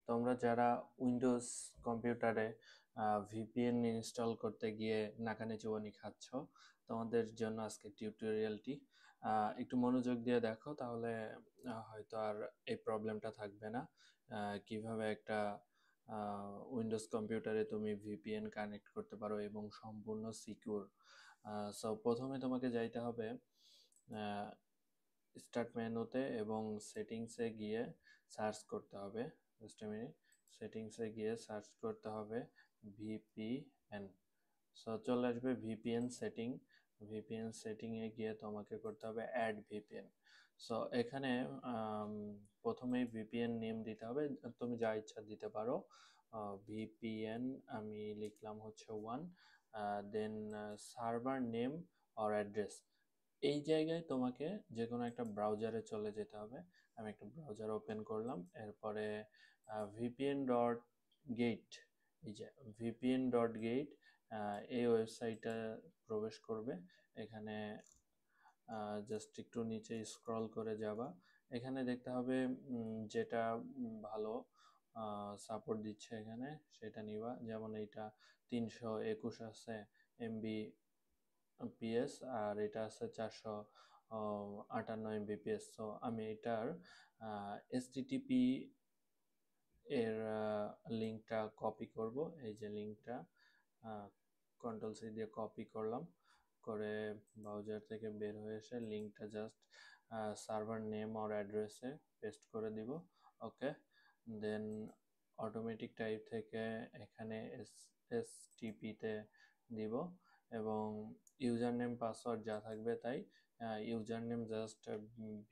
তোমরা যারা উইন্ডোজ কম্পিউটারে ভিপিএন ইনস্টল করতে গিয়ে নাকানি চুবানি খাচ্ছ, তোমাদের জন্য আজকে টিউটোরিয়ালটি। একটু মনোযোগ দিয়ে দেখো, তাহলে হয়তো আর এই প্রবলেমটা থাকবে না। কিভাবে একটা উইন্ডোজ কম্পিউটারে তুমি ভিপিএন কানেক্ট করতে পারো এবং সম্পূর্ণ সিকিউর। সো প্রথমে তোমাকে যাইতে হবে স্টার্ট মেনুতে এবং সেটিংসে গিয়ে সার্চ করতে হবে। জাস্ট মিনিট, সেটিংসে গিয়ে সার্চ করতে হবে ভিপিএন। সো চলে আসবে ভিপিএন সেটিং। ভিপিএন সেটিংয়ে গিয়ে তোমাকে করতে হবে অ্যাড ভিপিএন। সো এখানে প্রথমেই ভিপিএন নেম দিতে হবে, তুমি যা ইচ্ছা দিতে পারো। ভিপিএন আমি লিখলাম হচ্ছে 1, দেন সার্ভার নেম অর অ্যাড্রেস। এই জায়গায় তোমাকে যে কোনো একটা ব্রাউজারে চলে যেতে হবে। আমি একটা ব্রাউজার ওপেন করলাম, এরপরে ভিপিএন ডট গেট, এই যে ভিপিএন ডট গেট, এই ওয়েবসাইটে প্রবেশ করবে। এখানে জাস্ট একটু নিচে স্ক্রল করে যাবা। এখানে দেখতে হবে যেটা ভালো সাপোর্ট দিচ্ছে এখানে সেটা নিবা। যেমন এইটা 321 আছে এমবি পিএস, আর এটা আছে 458 এমবিপিএস। সো আমি এটার এসটিটিপি এর লিঙ্কটা কপি করব। এই যে লিঙ্কটা কন্ট্রোল সি দিয়ে কপি করলাম, করে ব্রাউজার থেকে বের হয়ে এসে লিঙ্কটা জাস্ট সার্ভার নেম আর অ্যাড্রেসে পেস্ট করে দিব। ওকে, দেন অটোমেটিক টাইপ থেকে এখানে এসটিপিতে দিব এবং ইউজার নেম পাসওয়ার্ড যা থাকবে তাই। ইউজার নেম জাস্ট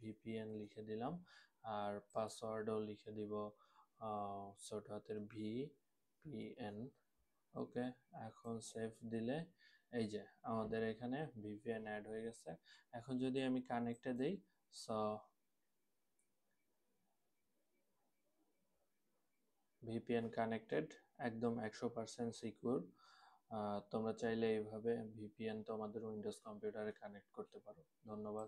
ভিপিএন লিখে দিলাম, আর পাসওয়ার্ডও লিখে দিব ছোট হাতের ভিপিএন। ওকে, এখন সেভ দিলে এই যে আমাদের এখানে ভিপিএন অ্যাড হয়ে গেছে। এখন যদি আমি কানেক্টে দেই, সো ভিপিএন কানেক্টেড, একদম 100% সিকিউর। তোমরা চাইলে এইভাবে ভিপিএন তোমাদের উইন্ডোজ কম্পিউটারে কানেক্ট করতে পারো। ধন্যবাদ।